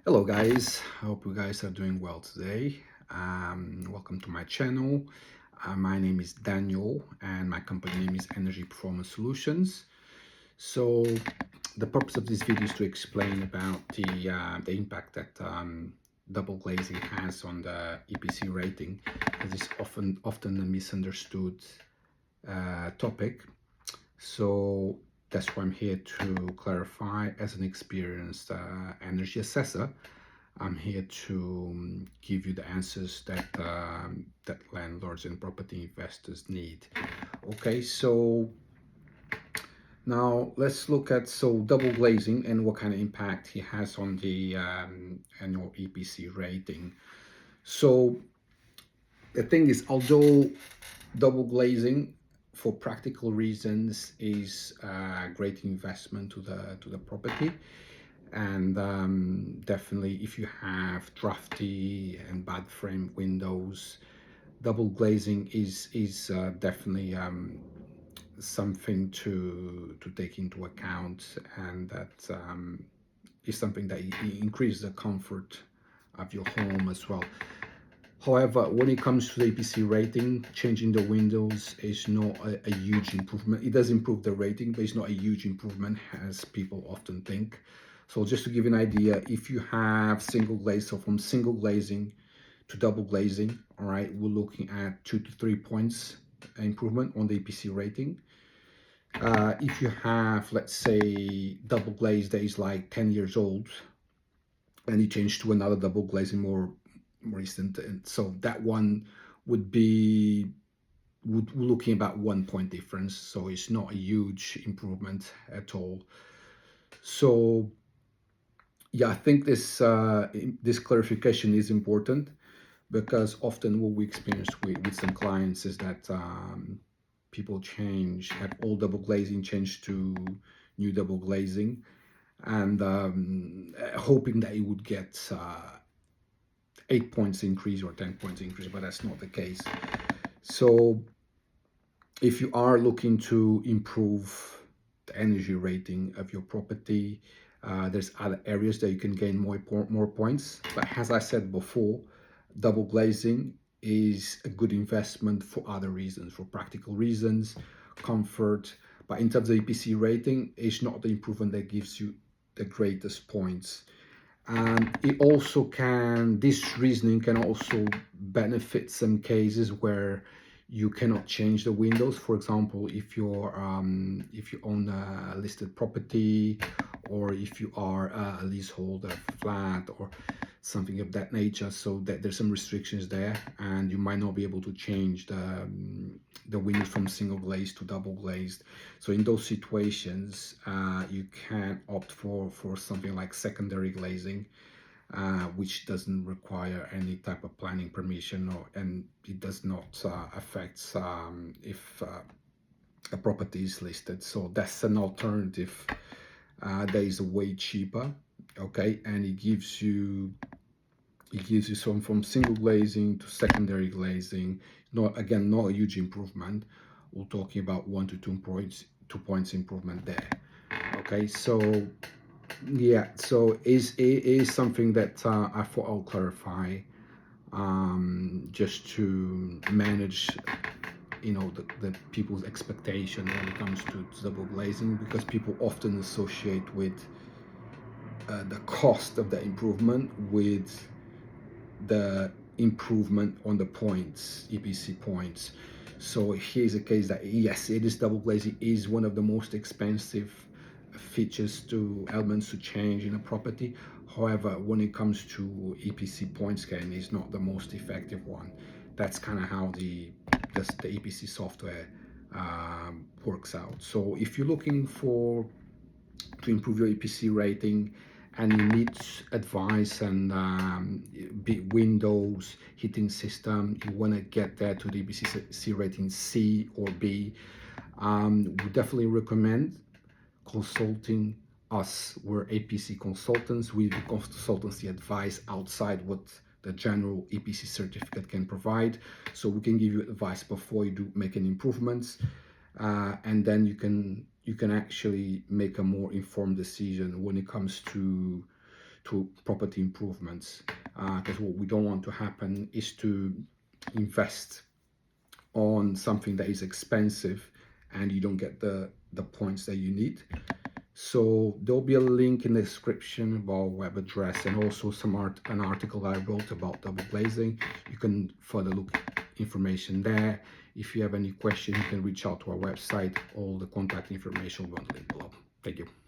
Hello guys, I hope you guys are doing well today. Welcome to my channel. My name is Daniel and my company name is Energy Performance Solutions. So the purpose of this video is to explain about the impact that double glazing has on the EPC rating, as it's often a misunderstood topic. So that's why I'm here to clarify. As an experienced energy assessor, I'm here to give you the answers that landlords and property investors need. Okay, so now let's look at double glazing and what kind of impact it has on the annual EPC rating. So the thing is, although double glazing for practical reasons is a great investment to the property, and definitely if you have drafty and bad frame windows, double glazing is definitely something to take into account, and that is something that increases the comfort of your home as well. However, when it comes to the EPC rating, changing the windows is not a huge improvement. It does improve the rating, but it's not a huge improvement as people often think. So just to give you an idea, if you have single glaze, so from single glazing to double glazing, all right, we're looking at 2 to 3 points improvement on the EPC rating. If you have, let's say, double glaze that is like 10 years old, and you change to another double glazing more recent, and so that one would be we're looking about 1 point difference, so it's not a huge improvement at all. So yeah, I think this clarification is important, because often what we experience with some clients is that people have old double glazing change to new double glazing, and hoping that it would get 8 points increase or 10 points increase, but that's not the case. So if you are looking to improve the energy rating of your property, there's other areas that you can gain more points. But as I said before, double glazing is a good investment for other reasons, for practical reasons, comfort. But in terms of EPC rating, it's not the improvement that gives you the greatest points. And this reasoning can also benefit some cases where you cannot change the windows. For example, if you own a listed property, or if you are a leaseholder flat or something of that nature, so that there's some restrictions there, and you might not be able to change the windows from single glazed to double glazed. So in those situations, you can opt for something like secondary glazing, which doesn't require any type of planning permission, and it does not affect if a property is listed. So that's an alternative that is way cheaper. Okay, and it gives you some from single glazing to secondary glazing. Not a huge improvement. We're talking about 1 to 2 points improvement there. Okay, so yeah, so it is something that I thought I'll clarify, just to manage, the people's expectation when it comes to double glazing, because people often associate with the cost of the improvement with the improvement on the points, EPC points. So here's a case that, yes, it is double glazing is one of the most expensive elements to change in a property. However, when it comes to EPC point scan, is not the most effective one. That's kind of how the EPC software works out. So if you're looking to improve your EPC rating, and you need advice and windows, heating system, you want to get there to the EPC rating C or B, we definitely recommend consulting us. We're EPC consultants. We do consultancy advice outside what the general EPC certificate can provide. So we can give you advice before you do make any improvements, and then you can actually make a more informed decision when it comes to to property improvements, because what we don't want to happen is to invest on something that is expensive and you don't get the points that you need. So there'll be a link in the description about web address and also an article I wrote about double glazing. You can further look information there. If you have any questions, you can reach out to our website. All the contact information will be on the link below. Thank you.